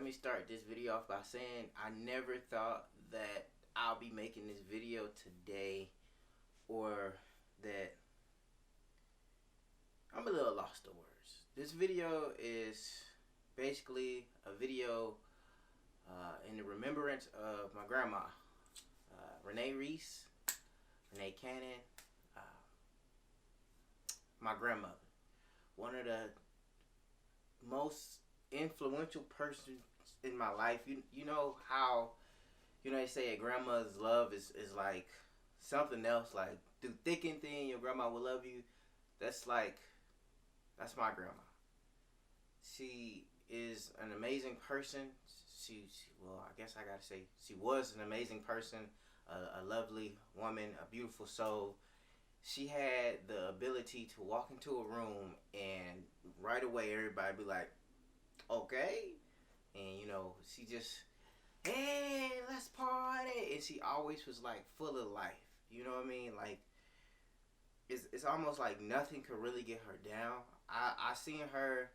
me start this video off by saying I never thought that I'll be making this video today, or that I'm a little lost for words. This video is basically a video in the remembrance of my grandma, Renee Reese, Renee Cannon, my grandmother. One of the most influential persons in my life. You know how, they say a grandma's love is like something else. Like through thick and thin, your grandma will love you. That's my grandma. She is an amazing person. Well, I guess I gotta say she was an amazing person, a lovely woman, a beautiful soul. She had the ability to walk into a room and right away everybody be like, okay, and she just, hey, let's party, and she always was like full of life. You know what I mean? Like it's almost like nothing could really get her down. I seen her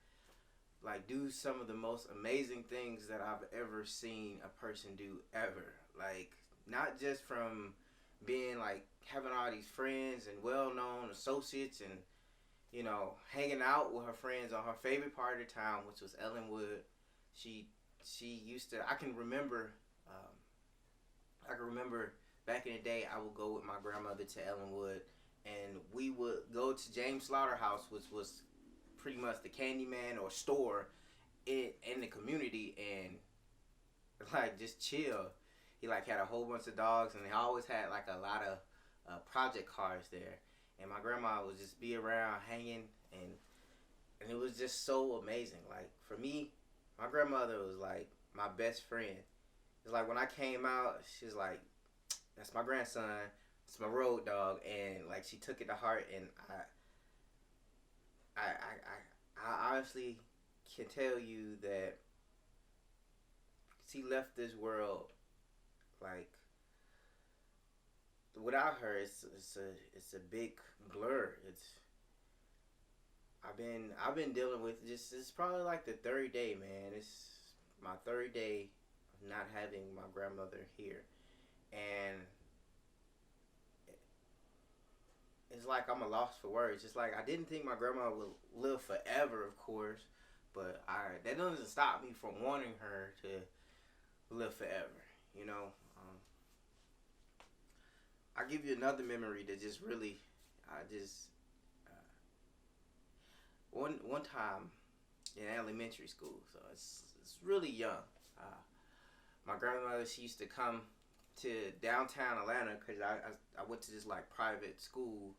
like do some of the most amazing things that I've ever seen a person do ever. Like not just from being like having all these friends and well-known associates and hanging out with her friends on her favorite part of town, which was Ellenwood. She used to. I can remember back in the day. I would go with my grandmother to Ellenwood, and we would go to James Slaughterhouse, which was pretty much the Candyman or store in the community, and like just chill. He like had a whole bunch of dogs, and they always had like a lot of project cars there. And my grandma would just be around hanging, and it was just so amazing. Like for me, my grandmother was like my best friend. It's like when I came out, she's like, "That's my grandson. It's my road dog," and like she took it to heart. And I honestly can tell you that she left this world like without her. It's a big blur. I've been dealing with just, it's probably like the third day, man. It's my third day of not having my grandmother here, and it's like I'm a loss for words. It's like I didn't think my grandma would live forever, of course, but that doesn't stop me from wanting her to live forever. I'll give you another memory that just really, one time in elementary school, so it's really young. My grandmother, she used to come to downtown Atlanta because I went to this like private school,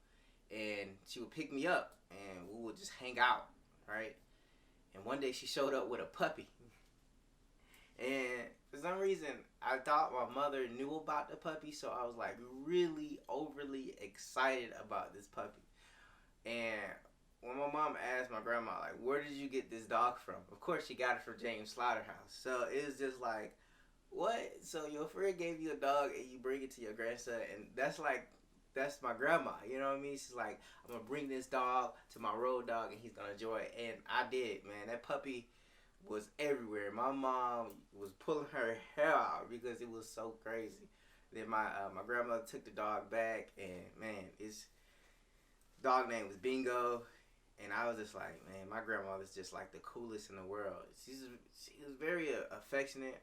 and she would pick me up and we would just hang out, right? And one day she showed up with a puppy. And for some reason, I thought my mother knew about the puppy, so I was like really overly excited about this puppy. And when my mom asked my grandma, like, where did you get this dog from? Of course, she got it from James Slaughterhouse. So it was just like, what? So your friend gave you a dog and you bring it to your grandson, and that's my grandma. You know what I mean? She's like, I'm gonna bring this dog to my road dog and he's gonna enjoy it. And I did, man. That puppy was everywhere. My mom was pulling her hair out because it was so crazy. Then my grandmother took the dog back, and man, his dog name was Bingo. And I was just like, man, my grandmother's just like the coolest in the world. She was very affectionate.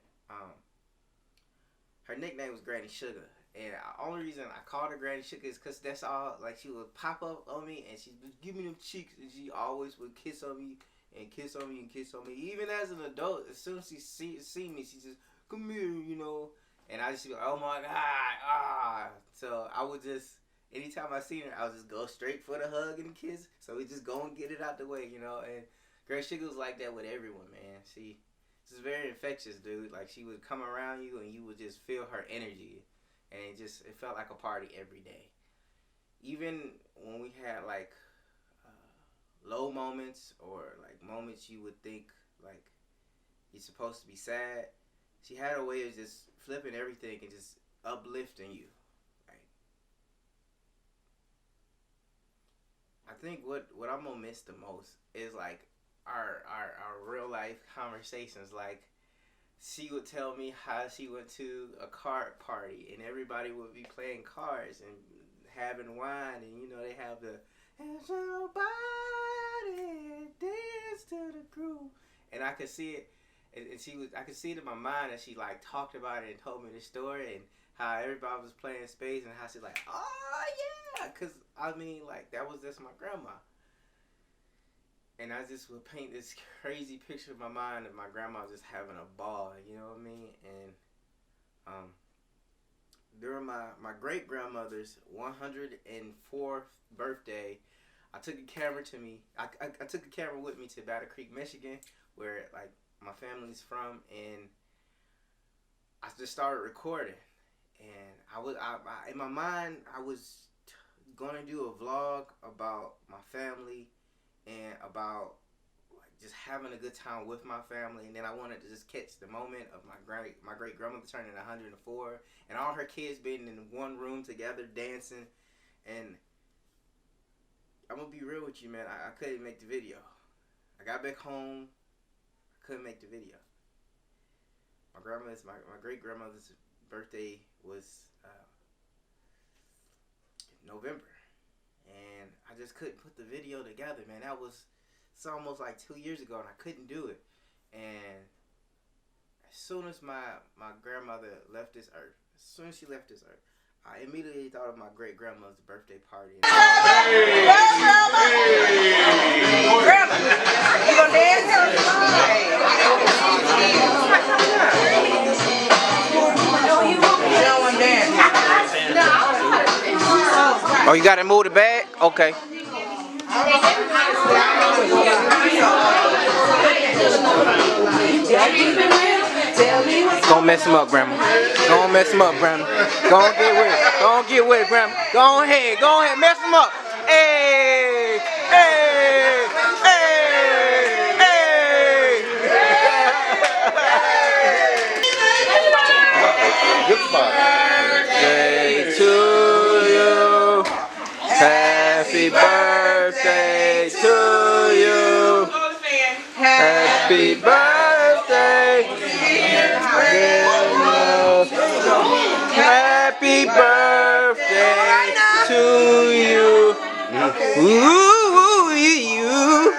Her nickname was Granny Sugar. And the only reason I called her Granny Sugar is because that's all, like, she would pop up on me and she would give me them cheeks, and she always would kiss on me and kiss on me and kiss on me. Even as an adult, as soon as she see me, she just, come here, And I just be like, oh my God, So I would just, anytime I seen her, I would just go straight for the hug and the kiss. So we just go and get it out the way, And Granny Sugar was like that with everyone, man. She's very infectious, dude. Like, she would come around you and you would just feel her energy. And it felt like a party every day. Even when we had like low moments, or like moments you would think like you're supposed to be sad, she had a way of just flipping everything and just uplifting you. Like, I think what I'm gonna miss the most is like our real life conversations. Like she would tell me how she went to a card party and everybody would be playing cards and having wine, and you know they have the "and somebody dance to the groove," and I could see it, and I could see it in my mind that she like talked about it and told me the story and how everybody was playing spades and how she's like, "Oh yeah," because I mean like that was just my grandma. And I just would paint this crazy picture in my mind of my grandma just having a ball, you know what I mean? And um, during my great grandmother's 104th birthday, I took a camera to me. I took a camera with me to Battle Creek, Michigan, where like my family's from, and I just started recording. And in my mind, I was gonna do a vlog about my family and about like just having a good time with my family, and then I wanted to just catch the moment of my great grandmother turning 104 and all her kids being in one room together dancing. And I'm gonna be real with you, man, I couldn't make the video. I got back home, I couldn't make the video. My great grandmother's birthday was November, and I just couldn't put the video together, man. It's almost like 2 years ago, and I couldn't do it. And as soon as my grandmother left this earth, as soon as she left this earth, I immediately thought of my great grandmother's birthday party. Hey! Grandma, you gonna dance? Oh, you gotta move the bag? Okay. Don't mess him up, Grandma. Don't mess him up, Grandma. Don't get with it. Don't get with it, Grandma. Go ahead, mess him up. Hey, hey, hey, hey. Good spot. Birthday to you. Happy birthday to you. Happy birthday. Happy birthday to you. Ooh, you.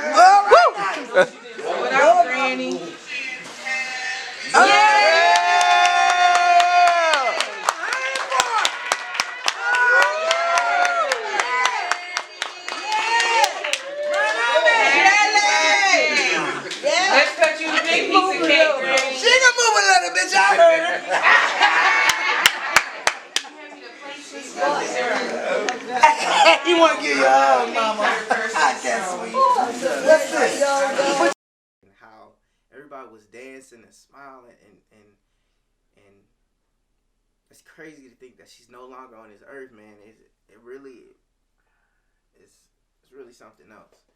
What up, Granny? Let's cut you a big piece of cake, Granny. She gonna move a little bit, y'all heard her. You want to give your hug, Mama? I can't sweet. What's this? How everybody was dancing and smiling, and it's crazy to think that she's no longer on this earth, man. It really it's really something else.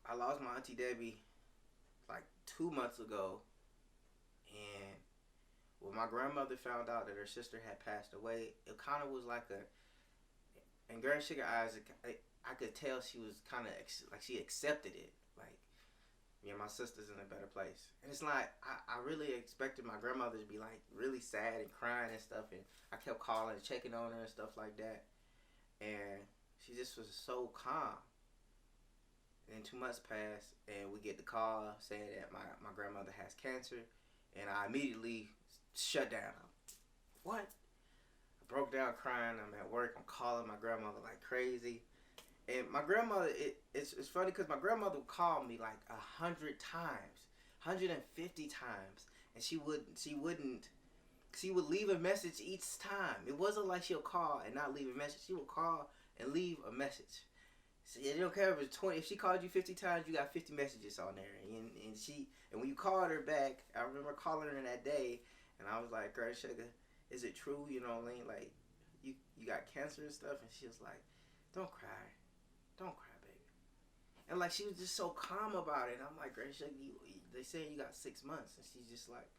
I lost my auntie Debby like 2 months ago, and when my grandmother found out that her sister had passed away, it kind of was like in Grand Sugar eyes, I could tell she was kind of like she accepted it. Like, yeah, my sister's in a better place. And it's like, I really expected my grandmother to be like really sad and crying and stuff, and I kept calling and checking on her and stuff like that. And she just was so calm. And then 2 months passed, and we get the call saying that my grandmother has cancer, and I immediately shut down. What? I broke down crying. I'm at work. I'm calling my grandmother like crazy. And my grandmother, it's funny because my grandmother would call me like 100 times, 150 times, and she would leave a message each time. It wasn't like she'll call and not leave a message. She would call and leave a message. So it don't care if it's 20. If she called you 50 times, you got 50 messages on there. And when you called her back, I remember calling her that day, and I was like, "Girl, Sugar, is it true? You know what I mean? Like, you got cancer and stuff?" And she was like, "Don't cry, baby." And like she was just so calm about it. And I'm like, "Girl, Sugar, they say you got 6 months," and she's just like,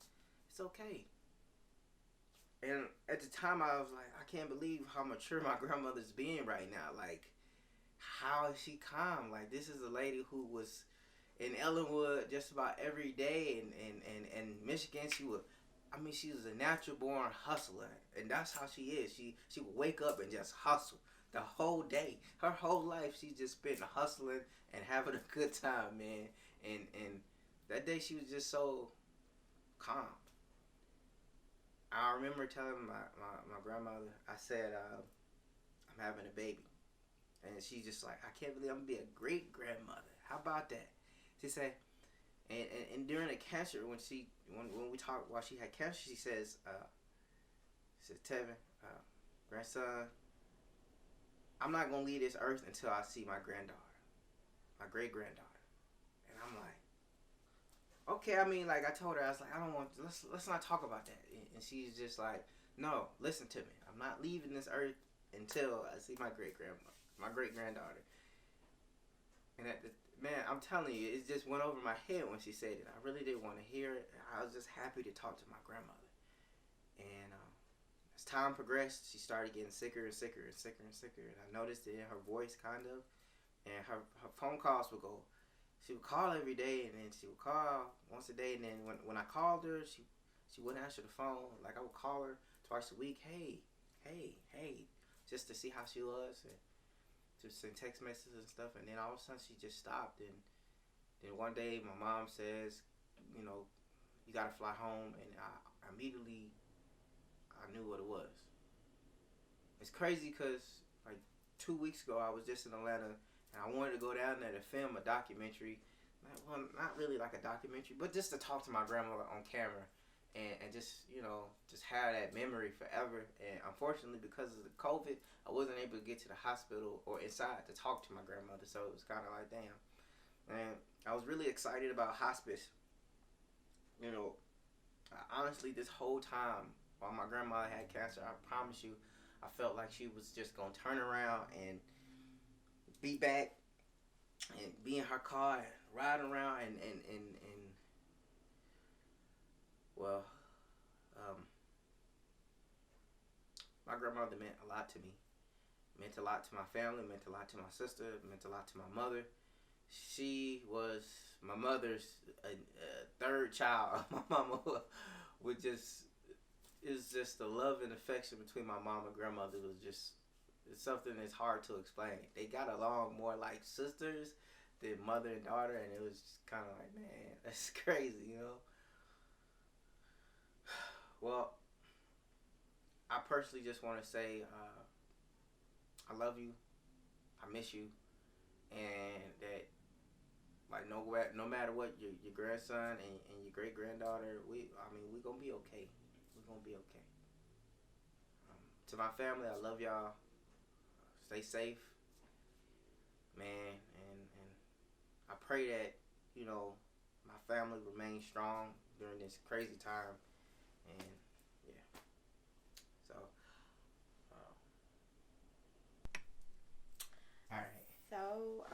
"It's okay." And at the time, I was like, I can't believe how mature my grandmother's being right now. Like, how is she calm? Like, this is a lady who was in Ellenwood just about every day, and Michigan, she was a natural born hustler, and that's how she is. She would wake up and just hustle the whole day. Her whole life, she just spent hustling and having a good time, man. And that day, she was just so calm. I remember telling my grandmother, I said, I'm having a baby. And she's just like, I can't believe I'm going to be a great grandmother. How about that? She said, and during the cancer, when we talked while she had cancer, she says, Tevin, grandson, I'm not going to leave this earth until I see my granddaughter, my great granddaughter. And I'm like, okay, I mean, like I told her, I was like, I don't want, let's not talk about that. And she's just like, no, listen to me. I'm not leaving this earth until I see my great granddaughter. And man, I'm telling you, it just went over my head when she said it. I really didn't want to hear it. I was just happy to talk to my grandmother. And as time progressed, she started getting sicker and sicker and sicker and sicker. And I noticed it in her voice, kind of. And her phone calls would go. She would call every day, and then she would call once a day. And then when I called her, she wouldn't answer the phone. Like, I would call her twice a week. Hey, just to see how she was, and to send text messages and stuff. And then all of a sudden, she just stopped. And then one day, my mom says, you got to fly home. And I immediately, I knew what it was. It's crazy because, like, 2 weeks ago, I was just in Atlanta, and I wanted to go down there to film a documentary. Well, not really like a documentary, but just to talk to my grandmother on camera. And just, just have that memory forever. And unfortunately, because of the COVID, I wasn't able to get to the hospital or inside to talk to my grandmother. So it was kind of like, damn. And I was really excited about hospice. Honestly, this whole time while my grandma had cancer, I promise you, I felt like she was just going to turn around and be back and be in her car and ride around and well, my grandmother meant a lot to me. Meant a lot to my family, meant a lot to my sister, meant a lot to my mother. She was my mother's third child. My mama would just, it's just the love and affection between my mom and grandmother was just, it's something that's hard to explain. They got along more like sisters than mother and daughter, and it was just kind of like, man, that's crazy, Well, I personally just want to say I love you, I miss you, and that, like, no matter what, your grandson and your great granddaughter, we gonna be okay. We're gonna be okay. To my family, I love y'all. Stay safe, man, and I pray that my family remains strong during this crazy time. And yeah, so all right. So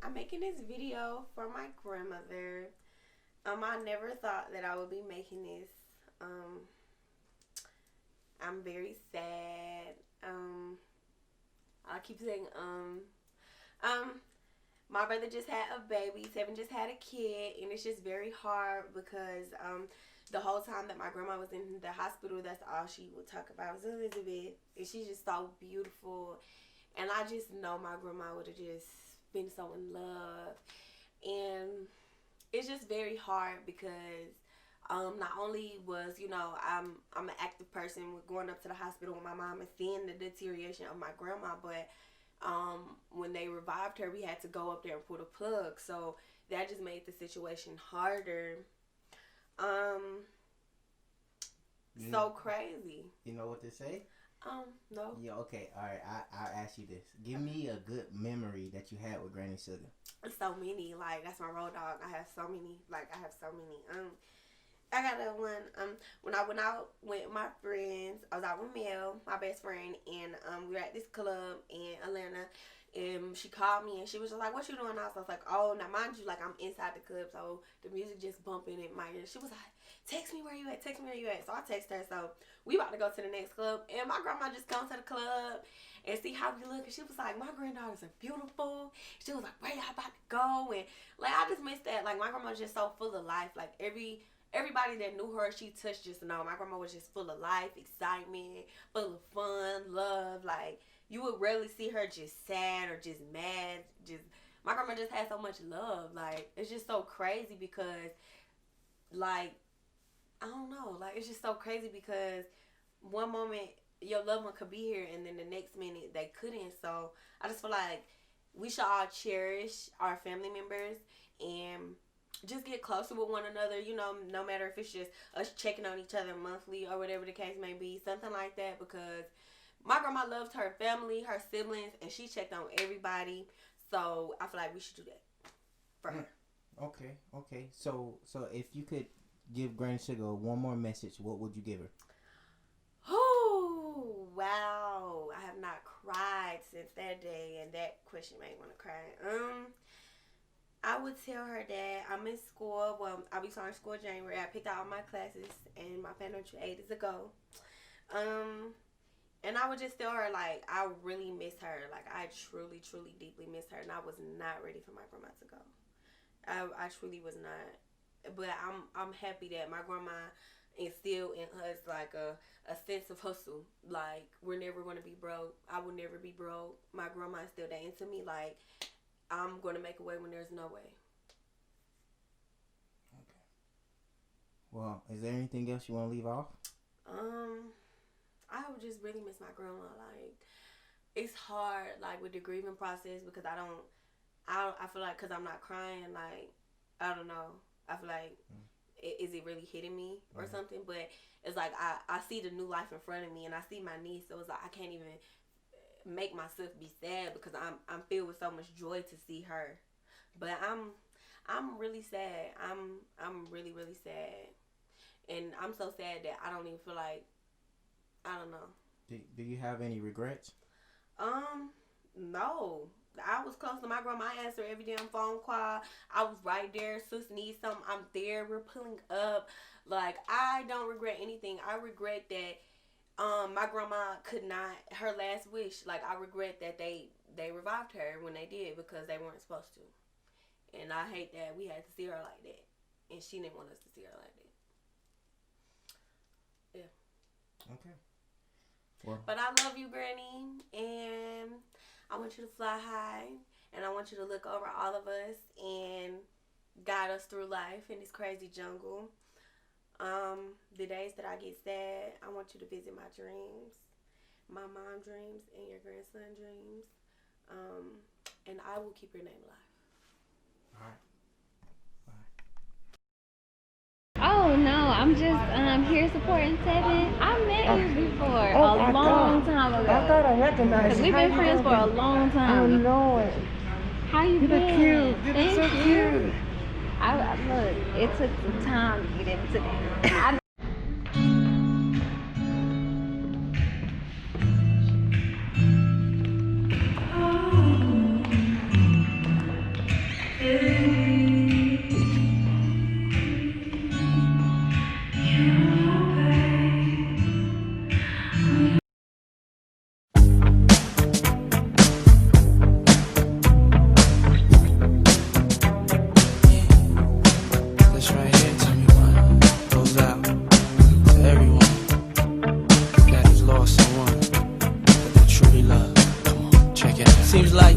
I'm making this video for my grandmother. I never thought that I would be making this. I'm very sad. I keep saying my brother just had a baby. Tevin just had a kid, and it's just very hard because the whole time that my grandma was in the hospital, that's all she would talk about was Elizabeth, and she's just so beautiful. And I just know my grandma would have just been so in love. And it's just very hard because not only was, I'm an active person with going up to the hospital with my mom and seeing the deterioration of my grandma, but when they revived her, we had to go up there and pull the plug. So that just made the situation harder. So crazy. You know what to say? No. Yeah, okay. All right. I'll ask you this. Give me a good memory that you had with Granny Sugar. So many. Like, that's my road dog. I have so many. I got a one. When I went out with my friends, I was out with Mel, my best friend, and we were at this club in Atlanta. And she called me and she was just like, "What you doing?" I was like, "Oh, now mind you, like I'm inside the club, so the music just bumping in my ear." She was like, text me where you at, text me where you at. So I text her, so we about to go to the next club. And my grandma just come to the club and see how we look. And she was like, my granddaughters are beautiful. She was like, where y'all about to go? And like, I just missed that. Like, my grandma was just so full of life. Like, everybody that knew her, she touched, just know my grandma was just full of life, excitement, full of fun, love. Like, you would rarely see her just sad or just mad. My grandma just had so much love. Like, it's just so crazy because, like, I don't know. Like, it's just so crazy because one moment your loved one could be here and then the next minute they couldn't. So I just feel like we should all cherish our family members and just get closer with one another, you know, no matter if it's just us checking on each other monthly or whatever the case may be, something like that, because my grandma loved her family, her siblings, and she checked on everybody. So I feel like we should do that for her. Okay. So if you could give Granny Sugar one more message, what would you give her? Oh, wow. I have not cried since that day, and that question made me want to cry. I would tell her that I'm in school. Well, I'll be starting school in January. I picked out all my classes, and my financial aid is a go. And I would just tell her, like, I really miss her. Like, I truly, truly, deeply miss her. And I was not ready for my grandma to go. I truly was not. But I'm happy that my grandma instilled in us, like, a sense of hustle. Like, we're never going to be broke. I will never be broke. My grandma instilled that into me. Like, I'm going to make a way when there's no way. Okay. Well, is there anything else you want to leave off? I would just really miss my grandma. Like, it's hard, like, with the grieving process because I feel like because I'm not crying, like, I don't know. I feel like, is it really hitting me or something? But it's like I see the new life in front of me and I see my niece, so it's like I can't even make myself be sad because I'm filled with so much joy to see her. But I'm really sad. I'm really, really sad. And I'm so sad that I don't even feel like, I don't know. Do you have any regrets? No. I was close to my grandma. I answered every damn phone call. I was right there. Sis needs something, I'm there. We're pulling up. Like, I don't regret anything. I regret that my grandma could not, her last wish, like, I regret that they revived her when they did because they weren't supposed to. And I hate that we had to see her like that. And she didn't want us to see her like that. Yeah. Okay. Well. But I love you, Granny, and I want you to fly high, and I want you to look over all of us and guide us through life in this crazy jungle. The days that I get sad, I want you to visit my dreams, my mom dreams, and your grandson dreams, and I will keep your name alive. All right. Oh no, I'm just here supporting Seven. I met you before a long time ago. I thought I recognized you. Because we've been friends for a long time. I know it. How you You been? look cute. You look so cute. I look, it took some time to get into that.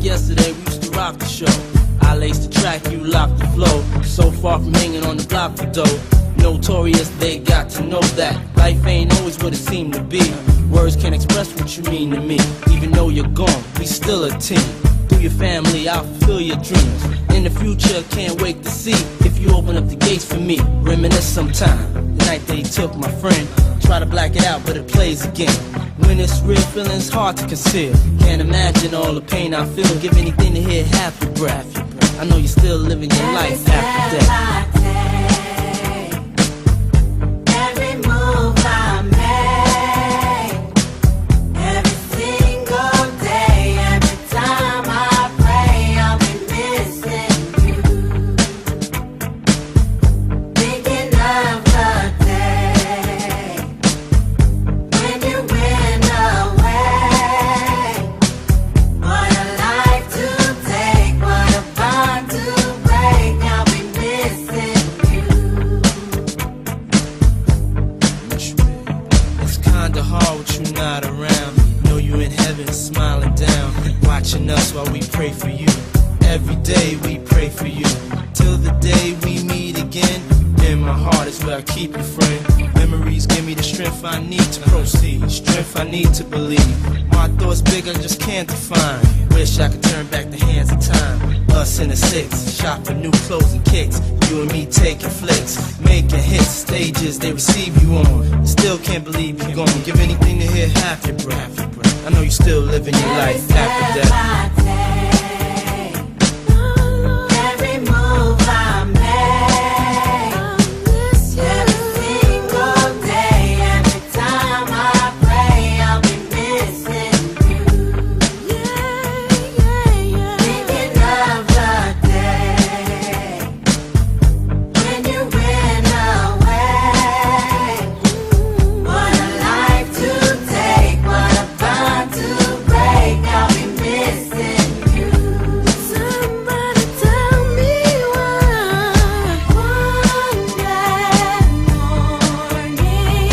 Yesterday we used to rock the show. I laced the track, you locked the flow. So far from hanging on the block for dough. Notorious, they got to know that life ain't always what it seemed to be. Words can't express what you mean to me. Even though you're gone, we still a team. Through your family, I'll fulfill your dreams. In the future, can't wait to see if you open up the gates for me. Reminisce sometime. The night they took my friend. Try to black it out, but it plays again. When it's real, feeling's hard to conceal. Can't imagine all the pain I feel. Give anything to hear half your breath. I know you're still living your life after death. Every move I make, every single day, every time I pray, I'll be missing you. Thinking of the watching us while we pray for you. Every day we pray for you. Till the day we meet again. In my heart is where I keep you, friend. Memories give me the strength I need to proceed. Strength I need to believe. My thoughts big, I just can't define. Wish I could turn back the hands of time. Us in the six, shopping new clothes and kicks. You and me taking flicks, making hits, stages they receive you on. Still can't believe you're gone. Give anything to hear half your breath. I know you still living your life after death. Every move I make, every single day, every time I pray, I'll be missing you. Thinking of the day when you went away. What a life to take, what a bond to break. I'll be missing you. Somebody tell me why. One glad morning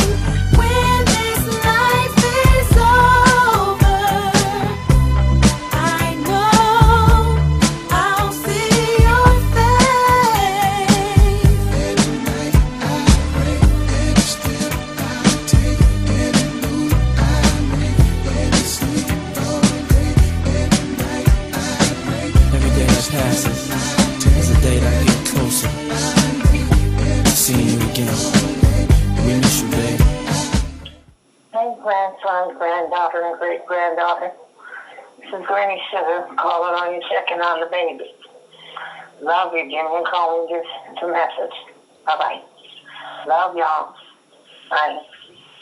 when this life is over, I know I'll see your face. Every night I pray, every step I take, every move I make, every sleep all day, every night I pray. Every day that passes is a day that I get closer to seeing you again. We miss you, babe. Hey, grandson, granddaughter, and great-granddaughter. This is Granny Sugar calling on you, checking on the baby. Love you, Jimmy, and calling just a message. Bye-bye. Love y'all. Bye.